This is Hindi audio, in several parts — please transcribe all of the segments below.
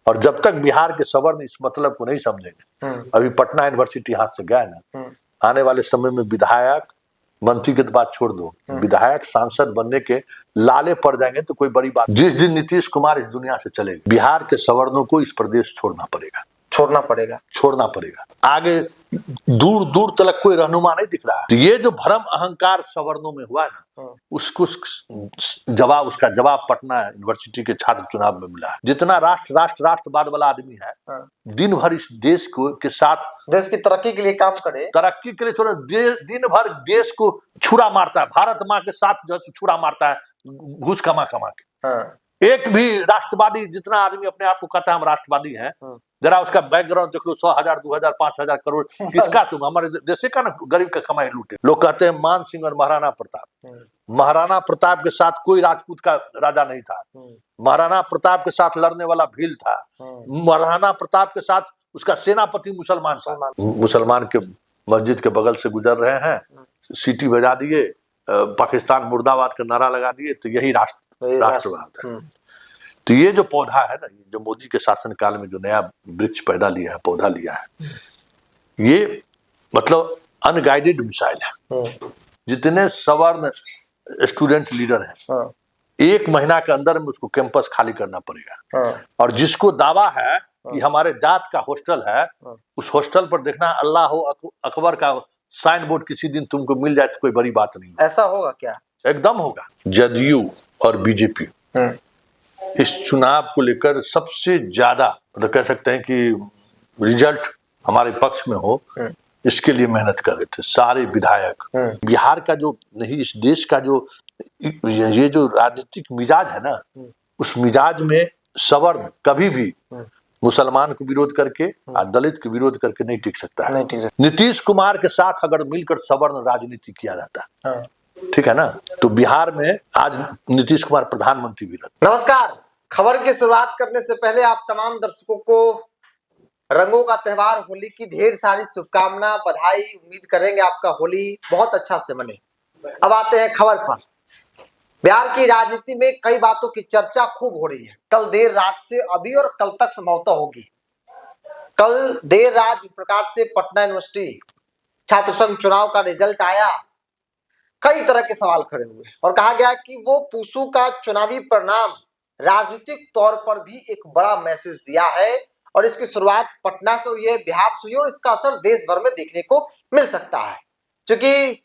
और जब तक बिहार के सवर्ण इस मतलब को नहीं समझेंगे, अभी पटना यूनिवर्सिटी हाथ से गया है ना, आने वाले समय में विधायक मंत्री की तो बात छोड़ दो, विधायक सांसद बनने के लाले पड़ जाएंगे तो कोई बड़ी बात। जिस दिन नीतीश कुमार इस दुनिया से चलेंगे, बिहार के सवर्णों को इस प्रदेश छोड़ना पड़ेगा। आगे दूर दूर तक कोई रहनुमा नहीं दिख रहा है। तो ये जो भ्रम अहंकार सवर्णों में हुआ है ना, उसका जवाब पटना यूनिवर्सिटी के छात्र चुनाव में मिला है। जितना राष्ट्रवाद वाला आदमी है, दिन भर इस देश को के साथ देश की तरक्की के लिए काम करे, तरक्की के लिए छोड़ो, दिन भर देश को छुरा मारता है, भारत माँ के साथ जो छुरा मारता है घूस कमा के। एक भी राष्ट्रवादी जितना आदमी अपने आप को कहता है हम राष्ट्रवादी हैं, जरा उसका बैकग्राउंड देख लो, 100,000 2,000 5,000 करोड़ किसका, तुम हमारे देश का ना गरीब का कमाई लूटे। लोग कहते हैं मान सिंह और महाराणा प्रताप के साथ कोई राजपूत का राजा नहीं था, महाराणा प्रताप के साथ लड़ने वाला भील था, महाराणा प्रताप के साथ उसका सेनापति मुसलमान था। मुसलमान के मस्जिद के बगल से गुजर रहे हैं, सीटी बजा दिए, पाकिस्तान मुर्दाबाद का नारा लगा दिए, तो यही राष्ट्रवाद है। तो ये जो पौधा है ना, जो मोदी के शासनकाल में जो नया वृक्ष पौधा लिया है, ये मतलब अनगाइडेड मिसाइल है। जितने सवर्ण स्टूडेंट लीडर हैं, 1 महीना के अंदर में उसको कैंपस खाली करना पड़ेगा। और जिसको दावा है कि हमारे जात का हॉस्टल है, उस हॉस्टल पर देखना अल्लाह अकबर का साइन बोर्ड किसी दिन तुमको मिल जाए तो कोई बड़ी बात नहीं। ऐसा होगा क्या? एकदम होगा। जदयू और बीजेपी इस चुनाव को लेकर सबसे ज्यादा तो कह सकते हैं कि रिजल्ट हमारे पक्ष में हो, इसके लिए मेहनत कर रहे थे सारे विधायक। बिहार का जो नहीं, इस देश का जो ये जो राजनीतिक मिजाज है ना, उस मिजाज में सवर्ण कभी भी मुसलमान को विरोध करके और दलित को विरोध करके नहीं टिक सकता है। नीतीश कुमार के साथ अगर मिलकर सवर्ण राजनीति किया जाता, ठीक है ना, तो बिहार में आज नीतीश कुमार प्रधानमंत्री भी रहते। नमस्कार। खबर की शुरुआत करने से पहले आप तमाम दर्शकों को रंगों का त्योहार होली की ढेर सारी शुभकामना, बधाई। उम्मीद करेंगे आपका होली बहुत अच्छा से मने। अब आते हैं खबर पर। बिहार की राजनीति में कई बातों की चर्चा खूब हो रही है। कल देर रात से अभी और कल तक संभवतः होगी। कल देर रात जिस प्रकार से पटना यूनिवर्सिटी छात्र संघ चुनाव का रिजल्ट आया, कई तरह के सवाल खड़े हुए और कहा गया कि वो पूसू का चुनावी परिणाम राजनीतिक तौर पर भी एक बड़ा मैसेज दिया है और इसकी शुरुआत पटना से हुई है, बिहार से हुई है और इसका असर देश भर में देखने को मिल सकता है। क्योंकि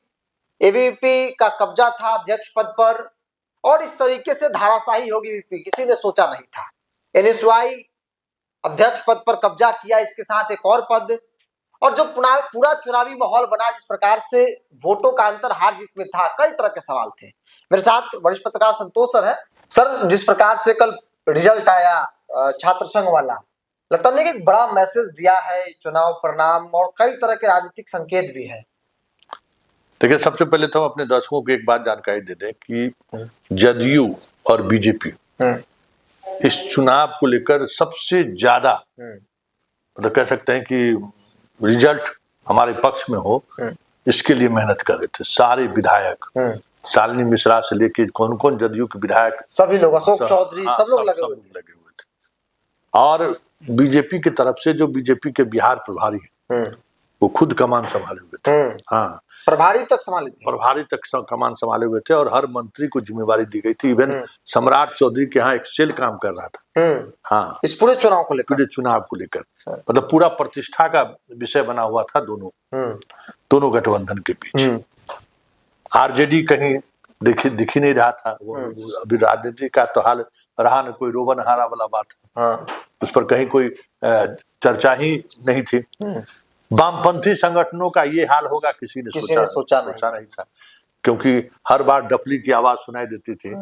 एबीवीपी का कब्जा था अध्यक्ष पद पर और इस तरीके से धाराशाही होगी एबीवीपी, किसी ने सोचा नहीं था। एनएसयूआई अध्यक्ष पद पर कब्जा किया, इसके साथ एक और पद, और जो पूरा चुनावी माहौल बना, जिस प्रकार से वोटों का अंतर हार जीत में था, कई तरह के सवाल थे। मेरे साथ वरिष्ठ पत्रकार संतोष सर है। सर, जिस प्रकार से कल रिजल्ट आया छात्र संघ वाला, लगता नहीं कि एक बड़ा मैसेज दिया है चुनाव परिणाम और कई तरह के राजनीतिक संकेत भी है? देखिए, सबसे पहले तो हम अपने दर्शकों को एक बात जानकारी दे दें कि जदयू और बीजेपी इस चुनाव को लेकर सबसे ज्यादा तो कह सकते हैं कि रिजल्ट हमारे पक्ष में हो, इसके लिए मेहनत कर रहे थे सारे विधायक। शालिनी मिश्रा से लेके कौन कौन जदयू के विधायक, सभी लोग, अशोक चौधरी, सब लोग लगे हुए थे। और बीजेपी की तरफ से जो बीजेपी के बिहार प्रभारी हैं, वो खुद कमान संभाले हुए थे। हाँ, प्रभारी तक कमान संभाले हुए थे और हर मंत्री को जिम्मेवारी दी गई थी। इवन सम्राट चौधरी के यहाँ एक सेल काम कर रहा था। हाँ, इस पूरे चुनाव को लेकर मतलब पूरा प्रतिष्ठा का विषय बना हुआ था दोनों गठबंधन के बीच। आरजेडी कहीं दिख ही नहीं रहा था। वो अभी राजनीति का तो हाल रहा न, कोई रोबन हारा वाला बात, उस पर कहीं कोई चर्चा ही नहीं थी। वामपंथी संगठनों का ये हाल होगा किसी ने सोचा नहीं था, क्योंकि हर बार डपली की आवाज सुनाई देती थी। इस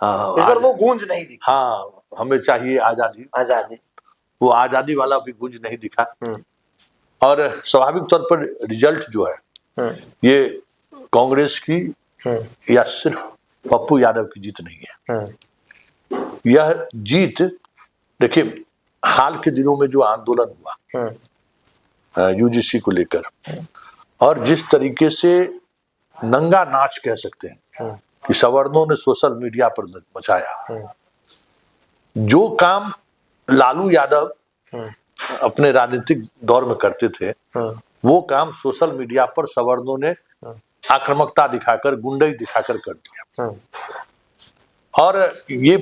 बार वो गूंज नहीं दिखी। हाँ, हमें चाहिए आजादी, वो आजादी वाला भी गूंज नहीं दिखा। और स्वाभाविक तौर पर रिजल्ट जो है ये कांग्रेस की या सिर्फ पप्पू यादव की जीत नहीं है। यह जीत, देखिए, हाल के दिनों में जो आंदोलन हुआ यूजीसी को लेकर, और जिस तरीके से नंगा नाच कह सकते हैं कि सवर्णों ने सोशल मीडिया पर मचाया, जो काम लालू यादव अपने राजनीतिक दौर में करते थे, वो काम सोशल मीडिया पर सवर्णों ने आक्रामकता दिखाकर, गुंडई दिखाकर कर दिया। और ये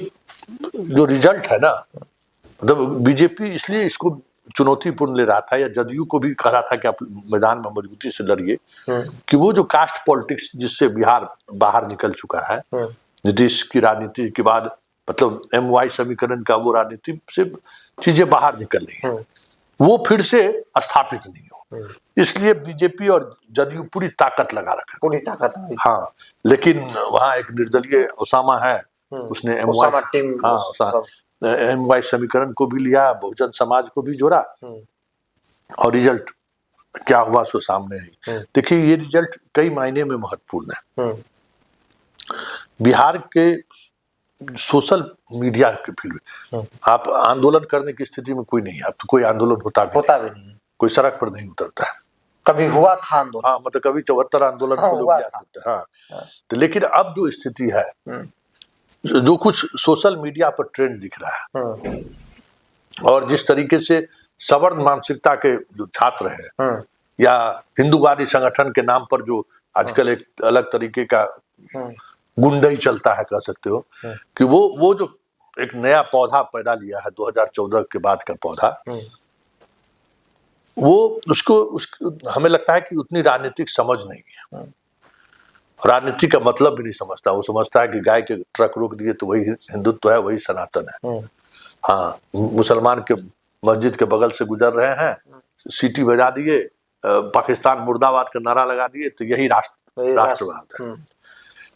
जो रिजल्ट है ना, मतलब बीजेपी इसलिए इसको चुनौतीपूर्ण ले रहा था, या जदयू को भी कह रहा था कि आप मैदान में मजबूती से लड़िए, कि वो जो कास्ट पॉलिटिक्स जिससे बिहार बाहर निकल चुका है, नीतीश की राजनीति के बाद, मतलब MY समीकरण का वो राजनीति से चीजें बाहर निकल रही हैं, वो फिर से स्थापित नहीं हो, इसलिए बीजेपी और जदयू पूरी ताकत लगा रखा, पूरी ताकत। हाँ, लेकिन वहाँ एक निर्दलीय ओसामा है, उसने MY समीकरण को भी लिया, बहुजन समाज को भी जोड़ा, और रिजल्ट क्या हुआ सो सामने है। देखिए, ये रिजल्ट कई मायने में महत्वपूर्ण है। बिहार के सोशल मीडिया के फील्ड में आप आंदोलन करने की स्थिति में कोई नहीं है, अब तो कोई आंदोलन होता भी नहीं, कोई सड़क पर नहीं उतरता है। कभी हुआ था आंदोलन, हाँ, मतलब कभी 74 आंदोलन को लोग याद करते हैं, हाँ। तो लेकिन अब जो स्थिति है, जो कुछ सोशल मीडिया पर ट्रेंड दिख रहा है, और जिस तरीके से सवर्ण मानसिकता के जो छात्र हैं, या हिंदूवादी संगठन के नाम पर जो आजकल एक अलग तरीके का गुंडई चलता है, कह सकते हो, कि वो जो एक नया पौधा पैदा लिया है 2014 के बाद का पौधा, वो उसको हमें लगता है कि उतनी राजनीतिक समझ नहीं है, राजनीति का मतलब भी नहीं समझता। वो समझता है कि गाय के ट्रक रोक दिए तो वही हिंदुत्व है, वही सनातन है। हाँ, मुसलमान के मस्जिद के बगल से गुजर रहे हैं, सीटी बजा दिए, पाकिस्तान मुर्दाबाद का नारा लगा दिए, तो यही राष्ट्रवाद है।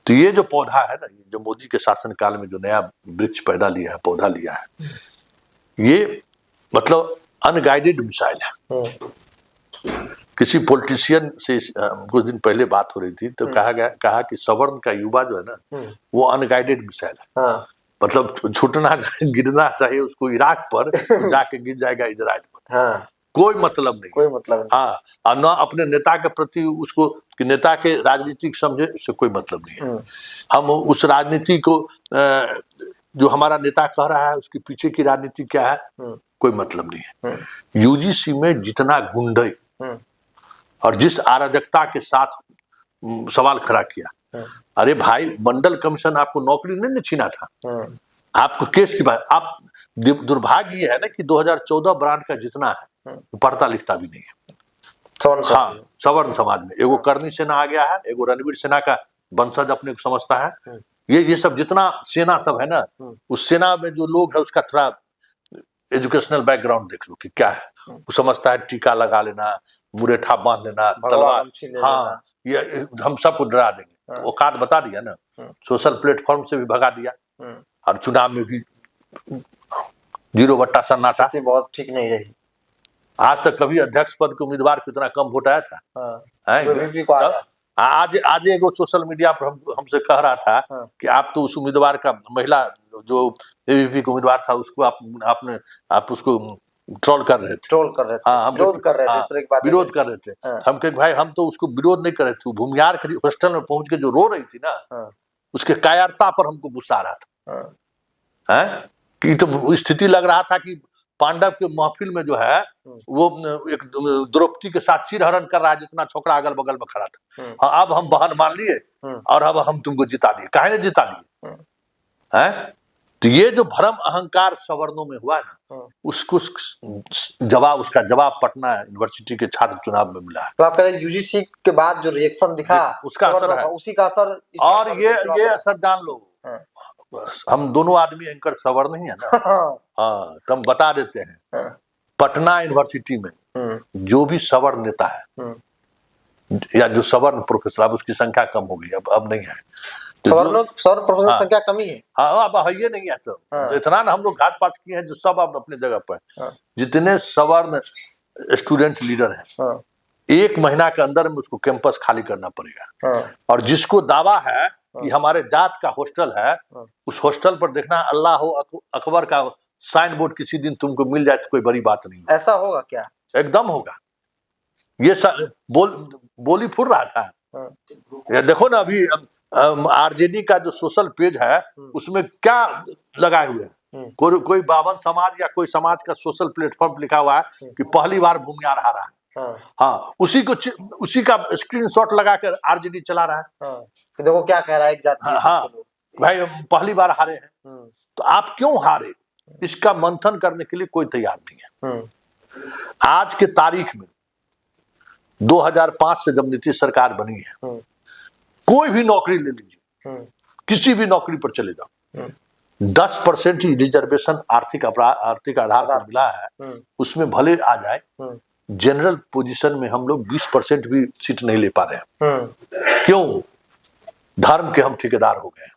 तो ये जो पौधा है ना, जो मोदी के शासनकाल में जो नया वृक्ष पैदा लिया है, पौधा लिया है, ये मतलब अनगाइडेड मिसाइल है। किसी पॉलिटिशियन से कुछ दिन पहले बात हो रही थी, तो कहा कि सवर्ण का युवा जो है ना, वो अनगाइडेड मिसाइल है। मतलब छूटना गिरना चाहिए उसको इराक पर, जाके गिर जाएगा इजराइल पर। कोई मतलब नहीं, कोई मतलब नहीं। हाँ, और न अपने नेता के प्रति उसको कि नेता के राजनीतिक समझे से कोई मतलब नहीं है। हम उस राजनीति को जो हमारा नेता कह रहा है उसके पीछे की राजनीति क्या है, कोई मतलब नहीं है। UGC में जितना गुंडई और जिस अराजकता के साथ सवाल खड़ा किया, अरे भाई, मंडल कमीशन आपको नौकरी नहीं छीना था, आपको केस की बात। आप दुर्भाग्य ये है ना कि 2014 ब्रांड का जितना है पढ़ता लिखता भी नहीं है। हाँ, सवर्ण समाज में एगो करनी सेना आ गया है, एगो रणवीर सेना का वंशज अपने को समझता है। ये सब जितना सेना सब है ना, उस सेना में जो लोग है उसका थोड़ा एजुकेशनल बैकग्राउंड देख लो कि क्या है। वो समझता है टीका लगा लेना, मुरेठा बांध लेना, तलवार, हाँ, ये हम सबको डरा देंगे। तो औकात बता दिया ना, सोशल प्लेटफॉर्म से भी भगा दिया, और चुनाव में भी 0 सन्नाटा। बहुत ठीक नहीं रही। आज तक कभी अध्यक्ष पद के उम्मीदवार को इतना कम वोट आया था? आज एगो सोशल मीडिया पर हमसे कह रहा था कि आप तो उस उम्मीदवार का, महिला जो AVP का उम्मीदवार था, उसको आप उसको ट्रोल कर रहे थे। हाँ, हम विरोध कर रहे थे, इस तरह की बात विरोध कर रहे थे। हम कहे भाई, हम तो उसको विरोध नहीं कर रहे थे, भूमियार के हॉस्टल में पहुंच के जो रो रही थी ना, उसके कायरता पर हमको गुस्सा आ रहा था। है कि तो स्थिति लग रहा था कि पांडव के महफिल में जो है वो एक द्रौपदी के साथ चिरहरण कर रहा है, जितना छोकरा अगल बगल में खड़ा था। हाँ, अब हम बहन मान लिए और अब हम तुमको जिता दिए। काहे ने जिता लिए? हैं? तो ये जो भ्रम अहंकार सवर्णों में हुआ है ना, उसको उसका जवाब पटना यूनिवर्सिटी के छात्र चुनाव में मिला है। तो आप कह रहे हैं UGC के बाद जो रिएक्शन दिखा, उसका असर है, उसी का असर। और ये असर जान लो, हम दोनों आदमी एंकर सवर्ण नहीं है ना। हाँ, तो हम बता देते हैं, पटना यूनिवर्सिटी में जो भी सवर्ण नेता है या जो सवर्ण प्रोफेसर, अब उसकी संख्या कम हो गई, अब नहीं है। सवर्ण प्रोफेसर संख्या कमी है। हाँ, अब है ये नहीं है। तो इतना ना हम लोग घात पात किए हैं, जो सब अब अपने जगह पर। जितने सवर्ण स्टूडेंट लीडर हैं, 1 महीना के अंदर में उसको कैंपस खाली करना पड़ेगा। और जिसको दावा है कि हमारे जात का हॉस्टल है, उस हॉस्टल पर देखना अल्लाह अकबर का साइन बोर्ड किसी दिन तुमको मिल जाए तो कोई बड़ी बात नहीं। ऐसा होगा क्या? एकदम होगा। ये बोली फुर रहा था। या देखो ना, अभी RJD का जो सोशल पेज है उसमें क्या लगाए हुए हैं, कोई बावन समाज या कोई समाज का सोशल प्लेटफॉर्म लिखा हुआ है कि पहली बार भूमिहार हारा है, हाँ उसी का स्क्रीनशॉट लगाकर आरजेडी चला रहा है। देखो क्या कह रहा है एक जाति। हाँ भाई पहली बार हारे हैं, तो आप क्यों हारे, इसका मंथन करने के लिए कोई तैयार नहीं है। आज के तारीख में 2005 से जब नीतीश सरकार बनी है, कोई भी नौकरी ले लीजिए, किसी भी नौकरी पर चले जाओ, 10% ही रिजर्वेशन आर्थिक आधार पर मिला है, उसमें भले आ जाए, जनरल पोजीशन में हम लोग 20% भी सीट नहीं ले पा रहे हैं। क्यों? धर्म के हम ठेकेदार हो गए,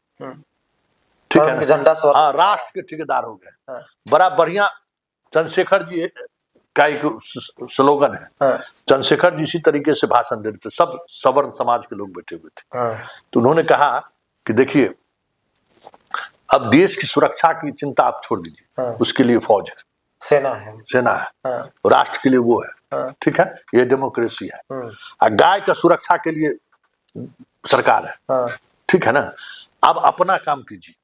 ठीक है ना? हाँ, राष्ट्र के ठेकेदार हो गए। बड़ा बढ़िया चंद्रशेखर जी का एक स्लोगन है, चंद्रशेखर जी इसी तरीके से भाषण दे रहे थे, सब सवर्ण समाज के लोग बैठे हुए थे, तो उन्होंने कहा कि देखिए अब देश की सुरक्षा की चिंता आप छोड़ दीजिए, उसके लिए फौज है, सेना है, राष्ट्र के लिए वो है, ठीक है, ये डेमोक्रेसी है। और गाय का सुरक्षा के लिए सरकार है, ठीक है ना? अब अपना काम कीजिए,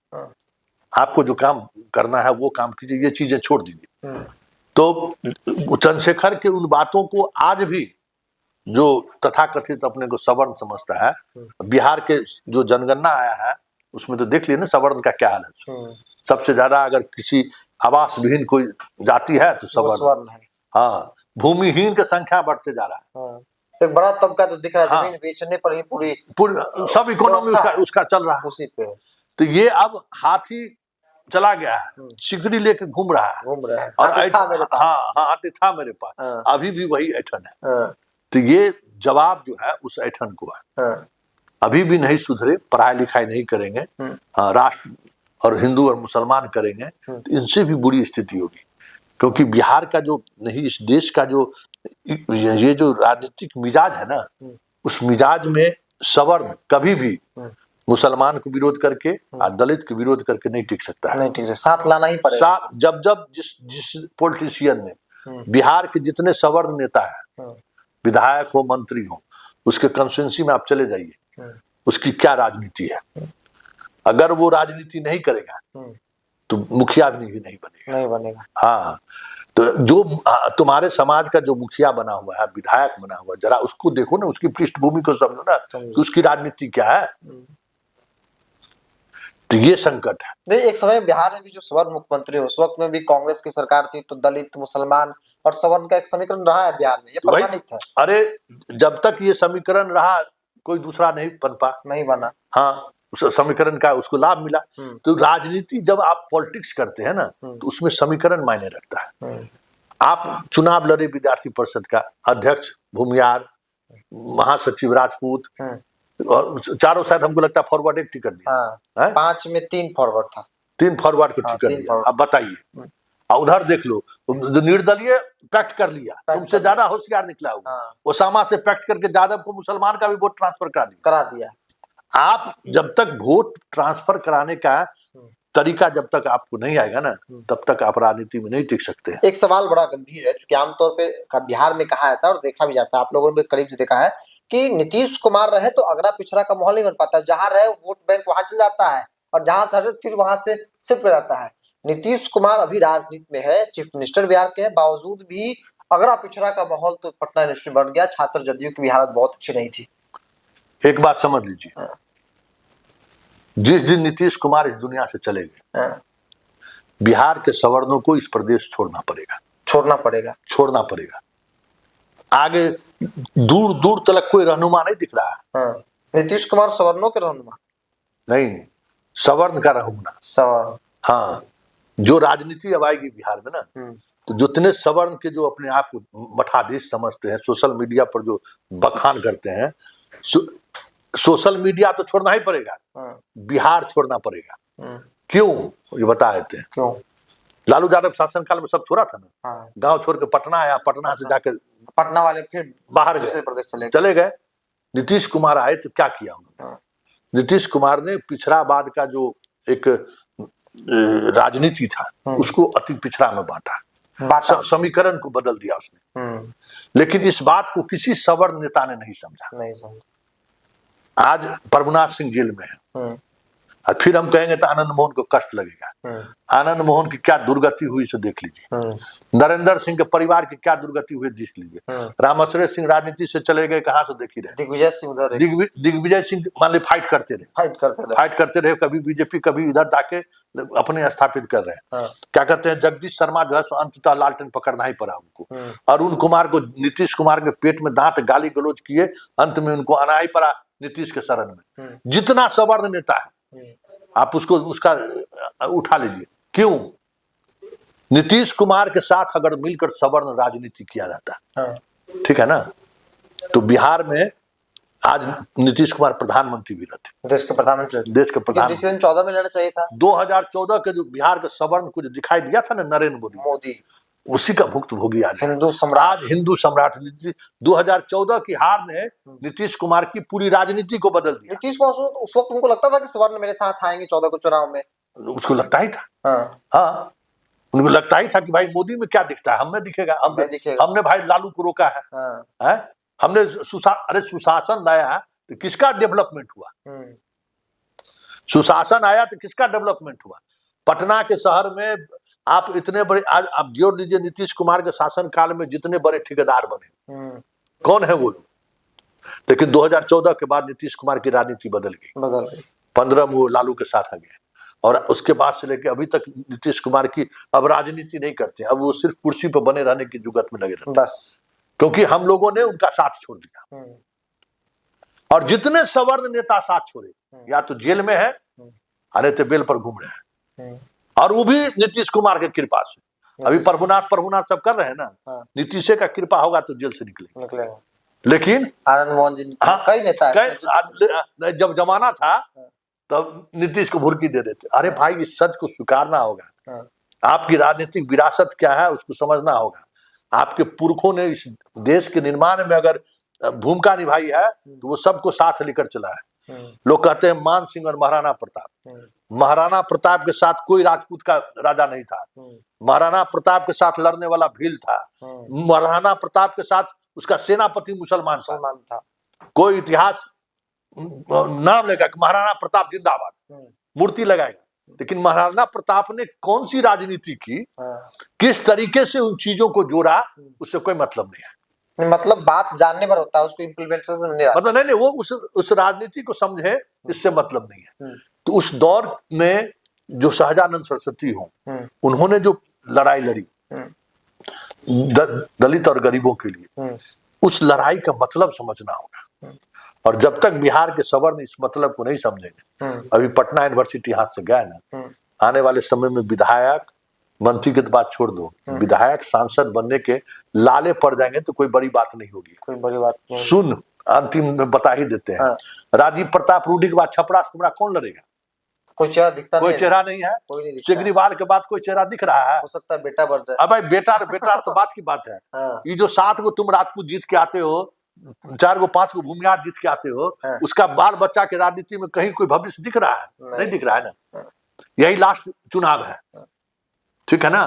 आपको जो काम करना है वो काम कीजिए, ये चीजें छोड़ दीजिए। तो चंद्रशेखर के उन बातों को आज भी जो तथाकथित अपने को सवर्ण समझता है, बिहार के जो जनगणना आया है उसमें तो देख लिए ना सवर्ण का क्या हाल है। सबसे ज्यादा अगर किसी आवास विहीन कोई जाति है तो सवर्ण है। हाँ, भूमिहीन की संख्या बढ़ते जा रहा है। एक बड़ा तबका तो दिख रहा है, जमीन बेचने पर ही पूरी सब इकोनॉमी उसका चल रहा है उसी पे। तो ये अब हाथी चला गया है, सिकड़ी लेके घूम रहा है और हाथी था मेरे पास, अभी भी वही ऐठन है। तो ये जवाब जो है उस ऐठन को है, अभी भी नहीं सुधरे, पढ़ाई लिखाई नहीं करेंगे, हाँ राष्ट्र और हिंदू और मुसलमान करेंगे तो इनसे भी बुरी स्थिति होगी। क्योंकि बिहार का जो नहीं, इस देश का जो ये जो राजनीतिक मिजाज है ना, उस मिजाज में सवर्ण कभी भी मुसलमान को विरोध करके और दलित को विरोध करके नहीं टिक सकता है, नहीं टिक सकता, साथ लाना ही पड़ेगा। जब जिस पॉलिटिशियन ने बिहार के जितने सवर्ण नेता है, विधायक हो मंत्री हो, उसके कंस्टिट्यूंसी में आप चले जाइए, उसकी क्या राजनीति है। अगर वो राजनीति नहीं करेगा तो मुखिया भी नहीं बनेगा। हाँ, तो जो तुम्हारे समाज का जो मुखिया बना हुआ है, विधायक बना हुआ, जरा उसको देखो ना, उसकी पृष्ठभूमि को समझो ना कि उसकी राजनीति क्या है। तो ये संकट है। नहीं, एक समय बिहार में भी जो सवर्ण मुख्यमंत्री, उस वक्त में भी कांग्रेस की सरकार थी, तो दलित मुसलमान और सवर्ण का एक समीकरण रहा है बिहार में, ये प्रमाणित है। अरे जब तक ये समीकरण रहा कोई दूसरा नहीं बना। हाँ, उस समीकरण का उसको लाभ मिला। तो राजनीति जब आप पॉलिटिक्स करते हैं ना, तो उसमें समीकरण मायने रखता है। आप चुनाव लड़े विद्यार्थी परिषद का अध्यक्ष भूमिहार, महासचिव राजपूत, और चारों शायद हमको लगता है फॉरवर्ड एक टिकट दिया, 5 में 3 फॉरवर्ड था, 3 फॉरवर्ड को टिकट दिया। अब बताइए, उधर देख लो, जो निर्दलीय पैक्ट कर लिया, तुमसे ज्यादा होशियार निकला हुआ, ओसामा से पैक्ट करके यादव को मुसलमान का भी वोट ट्रांसफर करा दिया। आप जब तक वोट ट्रांसफर कराने का तरीका जब तक आपको नहीं आएगा ना, तब तक आप राजनीति में नहीं टिक सकते। एक सवाल बड़ा गंभीर है, क्योंकि आमतौर पे बिहार में कहा जाता है और देखा भी जाता है, आप लोगों ने करीब से देखा है कि नीतीश कुमार रहे तो अगड़ा पिछड़ा का माहौल नहीं बन पाता, जहां रहे वोट बैंक वहां चल जाता है, और जहां से हटे फिर वहां से शिफ्ट कर जाता है। नीतीश कुमार अभी राजनीति में है, चीफ मिनिस्टर बिहार के, बावजूद भी अगड़ा पिछड़ा का माहौल तो पटना यूनिवर्सिटी बन गया। छात्र जदयू की भी हालत बहुत अच्छी नहीं थी। एक बात समझ लीजिए, जिस दिन नीतीश कुमार इस दुनिया से चले गए, बिहार के सवर्णों को इस प्रदेश छोड़ना पड़ेगा। आगे दूर दूर तक कोई रहनुमा नहीं दिख रहा है। नीतीश कुमार सवर्णों के रहनुमा नहीं, सवर्ण का रहनुमा। सवर्ण, हाँ, जो राजनीति अब आएगी बिहार में ना, तो जितने सवर्ण के जो अपने आप को मठाधीश समझते हैं, सोशल मीडिया पर जो बखान करते हैं, सोशल मीडिया तो छोड़ना ही पड़ेगा, बिहार छोड़ना पड़ेगा। क्यों, ये बता देते हैं। क्यों? लालू यादव शासनकाल में सब छोड़ा था ना, गांव छोड़ के पटना आया, पटना से जाके पटना वाले फिर बाहर दूसरे प्रदेश चले गए। नीतीश कुमार आए तो क्या किया उन्होंने? नीतीश कुमार ने पिछड़ावाद का जो एक राजनीति था, उसको अति पिछड़ा में बांटा, समीकरण को बदल दिया उसने। लेकिन इस बात को किसी सवर्ण नेता ने नहीं समझा। आज प्रभुनाथ सिंह जेल में है, और फिर हम कहेंगे तो आनंद मोहन को कष्ट लगेगा। आनंद मोहन की क्या दुर्गति हुई इसे देख लीजिए, नरेंद्र सिंह के परिवार की क्या दुर्गति हुई देख लीजिए। रामाश्रय सिंह राजनीति से चले गए, कहाँ से देख ही रहे। दिग्विजय सिंह मान ली फाइट करते रहे, कभी बीजेपी कभी इधर जाके अपने स्थापित कर रहे हैं। क्या कहते हैं, जगदीश शर्मा जो है अंततः लालटेन पकड़ना ही पड़ा उनको। अरुण कुमार को नीतीश कुमार के पेट में दांत गाली गलौज किए, अंत में उनको आना ही पड़ा नीतीश के शरण में। जितना सवर्ण नेता है आप उसका उठा लीजिए। क्यों? नीतीश कुमार के साथ अगर मिलकर सवर्ण राजनीति किया जाता, ठीक है ना, तो बिहार में आज नीतीश कुमार प्रधानमंत्री भी रहते, देश के प्रधानमंत्री। डिसीजन 14 में लेना चाहिए था। 2014 के जो बिहार के सवर्ण को जो दिखाई दिया था ना नरेंद्र मोदी, उसी का भुक्तभोगी आज हिंदू सम्राट। 2014 की हार ने नीतीश कुमार की पूरी राजनीति को बदल दिया। नीतीश को उस वक्त उनको लगता था कि सवर्ण मेरे साथ आएंगे 14 को चुनाव में, उसको लगता ही था। हाँ, उनको लगता ही था कि भाई मोदी में क्या दिखता है, हमें दिखेगा। हमने भाई लालू को रोका है, हमने सुशासन लाया तो किसका डेवलपमेंट हुआ? सुशासन आया तो किसका डेवलपमेंट हुआ? पटना के शहर में आप इतने बड़े, आज आप जोड़ लीजिए नीतीश कुमार के शासन काल में जितने बड़े ठेकेदार बने, कौन है वो लोग? लेकिन 2014 के बाद नीतीश कुमार की राजनीति बदल गई। 15 में वो लालू के साथ आ गए, और उसके बाद से लेकर अभी तक नीतीश कुमार की अब राजनीति नहीं करते। अब वो सिर्फ कुर्सी पर बने रहने की जुगत में लगे रहते बस, क्योंकि हम लोगों ने उनका साथ छोड़ दिया। और जितने सवर्ण नेता साथ छोड़े, या तो जेल में है, अरे तो बेल पर घूम रहे हैं, और वो भी नीतीश कुमार की कृपा से। अभी प्रभुनाथ सब कर रहे हैं ना, नीतीश का कृपा होगा तो जेल से निकलेंगे। लेकिन आनंद मोहन जी, कई नेता जब जमाना था तब नीतीश को भुर्की दे देते। अरे भाई, इस सच को स्वीकारना होगा। आपकी राजनीतिक विरासत क्या है उसको समझना होगा। आपके पुरखों ने इस देश के निर्माण में अगर भूमिका निभाई है तो वो सबको साथ लेकर चला है। लोग कहते हैं मान सिंह और महाराणा प्रताप। महाराणा प्रताप के साथ कोई राजपूत का राजा नहीं था। महाराणा प्रताप के साथ लड़ने वाला भील था। महाराणा प्रताप के साथ उसका सेनापति मुसलमान था। कोई इतिहास नाम लेगा महाराणा प्रताप जिंदाबाद, मूर्ति लगाएगा, लेकिन महाराणा प्रताप ने कौन सी राजनीति की, किस तरीके से उन चीजों को जोड़ा, उससे कोई मतलब नहीं है। मतलब बात जानने पर होता है, उसको इम्प्लीमेंटेशन नहीं, मतलब नहीं, वो उस राजनीति को समझे, इससे मतलब नहीं है। तो उस दौर में जो सहजानंद सरस्वती हो, उन्होंने जो लड़ाई लड़ी दलित और गरीबों के लिए, उस लड़ाई का मतलब समझना होगा। और जब तक बिहार के सवर्ण इस मतलब को नहीं समझेंगे, अभी पटना यूनिवर्सिटी हाथ से गया ना, आने वाले समय में विधायक मंत्री की तो बात छोड़ दो, विधायक सांसद बनने के लाले पड़ जाएंगे तो कोई बड़ी बात नहीं होगी। कोई बड़ी बात नहीं। सुन, अंतिम में बता ही देते हैं। राजीव प्रताप रूडी के बाद छपरा से तुम्हारा कौन लड़ेगा? कोई चेहरा दिखता कोई चेहरा नहीं है। केजरीवाल के बाद कोई चेहरा दिख रहा है? हो सकता है बेटा बन रहा है। अब भाई बेटा तो बात की बात है। ये जो 7 को तुम राजपूत जीत के आते हो, 4 को 5 को भूमिहार जीत के आते हो, उसका बाल बच्चा के राजनीति में कहीं कोई भविष्य दिख रहा है? नहीं दिख रहा है ना। यही लास्ट चुनाव है, ठीक है ना।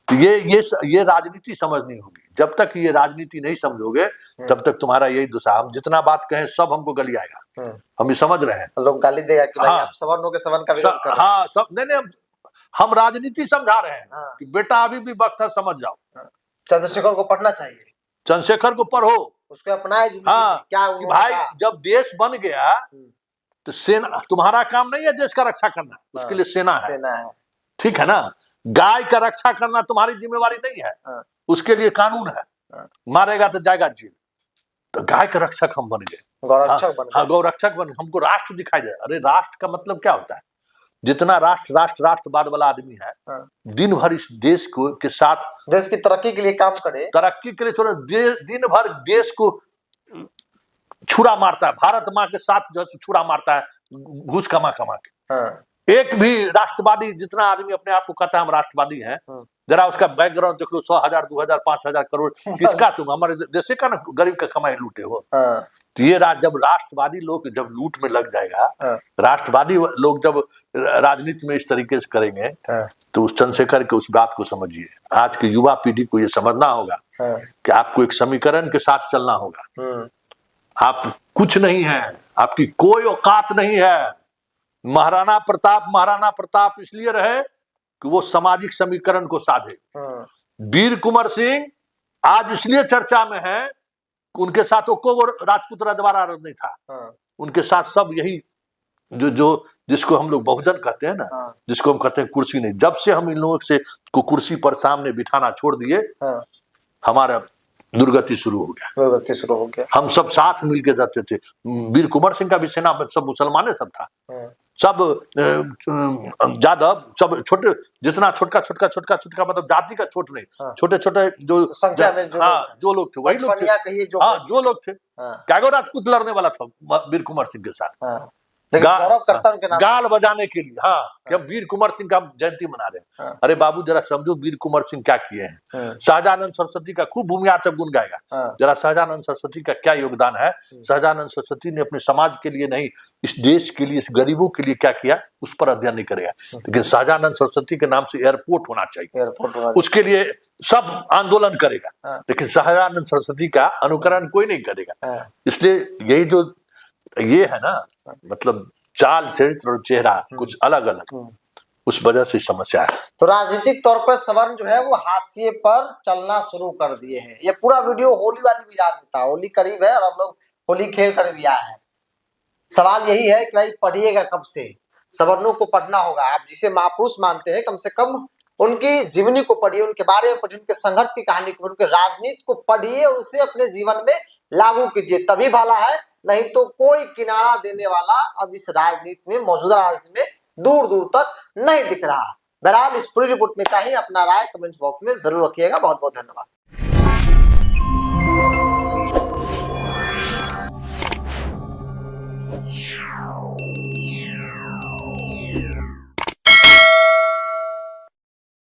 तो ये राजनीति समझनी होगी। जब तक ये राजनीति नहीं समझोगे तब तक तुम्हारा यही दुसा। हम जितना बात कहें सब हमको गली आएगा, हम ये समझ रहे हैं। लोग गाली देगा कि भाई आप सवर्णों के सवन का विरोध कर रहे हैं। हाँ, सब नहीं, हम राजनीति समझा रहे हैं कि बेटा अभी भी वक्त है, समझ जाओ। चंद्रशेखर को पढ़ना चाहिए, चंद्रशेखर को पढ़ो, उसको अपनाए। हाँ, क्या कि भाई जब देश बन गया तो सेना, तुम्हारा काम नहीं है देश का रक्षा करना, उसके लिए सेना है, ठीक है ना। गाय का रक्षा करना तुम्हारी जिम्मेवारी नहीं है, उसके लिए कानून है, मारेगा तो जाएगा जेल। तो गाय का रक्षक हम बन गए, गौरक्षक बन, हमको राष्ट्र दिखाई दे। अरे राष्ट्र का मतलब क्या होता है? जितना राष्ट्रवाद वाला आदमी है, दिन भर इस देश को के साथ, देश की तरक्की के लिए काम करे, तरक्की के लिए छोड़ो, दिन भर देश को छुरा मारता है, भारत माँ के साथ जो छुरा मारता है घूस कमा के। एक भी राष्ट्रवादी, जितना आदमी अपने आप को कहता है हम राष्ट्रवादी हैं, जरा उसका बैकग्राउंड देख लो, 100,000 2,000 5,000 करोड़ किसका, तुम हमारे देश का ना गरीब का कमाई लूटे हो। तो ये जब राष्ट्रवादी लोग जब लूट में लग जाएगा, राष्ट्रवादी लोग जब राजनीति में इस तरीके से करेंगे, तो उस चंद्रशेखर के उस बात को समझिए। आज की युवा पीढ़ी को ये समझना होगा कि आपको एक समीकरण के साथ चलना होगा। आप कुछ नहीं है, आपकी कोई औकात नहीं है, महाराणा प्रताप इसलिए रहे कि वो सामाजिक समीकरण को साधे। वीर कुंवर सिंह आज इसलिए चर्चा में है कि उनके साथ वो राजपूत रजवाड़ा नहीं था, उनके साथ सब यही जो जिसको हम लोग बहुजन कहते हैं ना, जिसको हम कहते हैं कुर्सी नहीं। जब से हम इन लोगों से को कुर्सी पर सामने बिठाना छोड़ दिए, हमारा दुर्गति शुरू हो गया। हम सब साथ मिलके जाते थे। वीर कुंवर सिंह का भी सेना सब मुसलमाने सब था, सब यादव, सब छोटे, जितना छोटका मतलब जाति का छोट नहीं, छोटे छोटे जो संख्या में जो लोग थे वही लोग थे। जो लोग थे, कैगो राजपूत लड़ने वाला था वीर कुंवर सिंह के साथ, गाल बजाने के लिए। कि हम वीर कुंवर सिंह का जयंती मना रहे हैं। अरे बाबू जरा समझो वीर कुंवर सिंह क्या किए हैं। सहजानंद सरस्वती का खूब भूमिहार से गुण गाएगा, जरा सहजानंद सरस्वती का क्या योगदान है। सहजानंद सरस्वती ने अपने समाज के लिए नहीं, इस देश के लिए, इस गरीबों के लिए क्या किया, उस पर अध्ययन नहीं करेगा। लेकिन सहजानंद सरस्वती के नाम से एयरपोर्ट होना चाहिए, उसके लिए सब आंदोलन करेगा, लेकिन सहजानंद सरस्वती का अनुकरण कोई नहीं करेगा। इसलिए यही जो ये है ना, मतलब चाल, चरित्र और चेहरा कुछ अलग अलग, उस वजह से समस्या है। तो राजनीतिक तौर पर सवर्ण जो है वो हाशिए पर चलना शुरू कर दिए हैं। ये पूरा वीडियो होली वाली मिजाज में था, होली करीब है और हम लोग होली खेल कर भी आए हैं। सवाल यही है कि भाई पढ़िएगा कब से, सवर्णों को पढ़ना होगा। आप जिसे महापुरुष मानते हैं, कम से कम उनकी जीवनी को पढ़िए, उनके बारे में पढ़िए, उनके संघर्ष की कहानी को, उनके राजनीति को पढ़िए, उसे अपने जीवन में लागू कीजिए, तभी भला है। नहीं तो कोई किनारा देने वाला अब इस राजनीति में, मौजूदा राजनीति में दूर दूर तक नहीं दिख रहा। बहरहाल इस पूरी रिपोर्ट में इतना ही। अपना राय कमेंट्स बॉक्स में जरूर रखिएगा। बहुत बहुत धन्यवाद।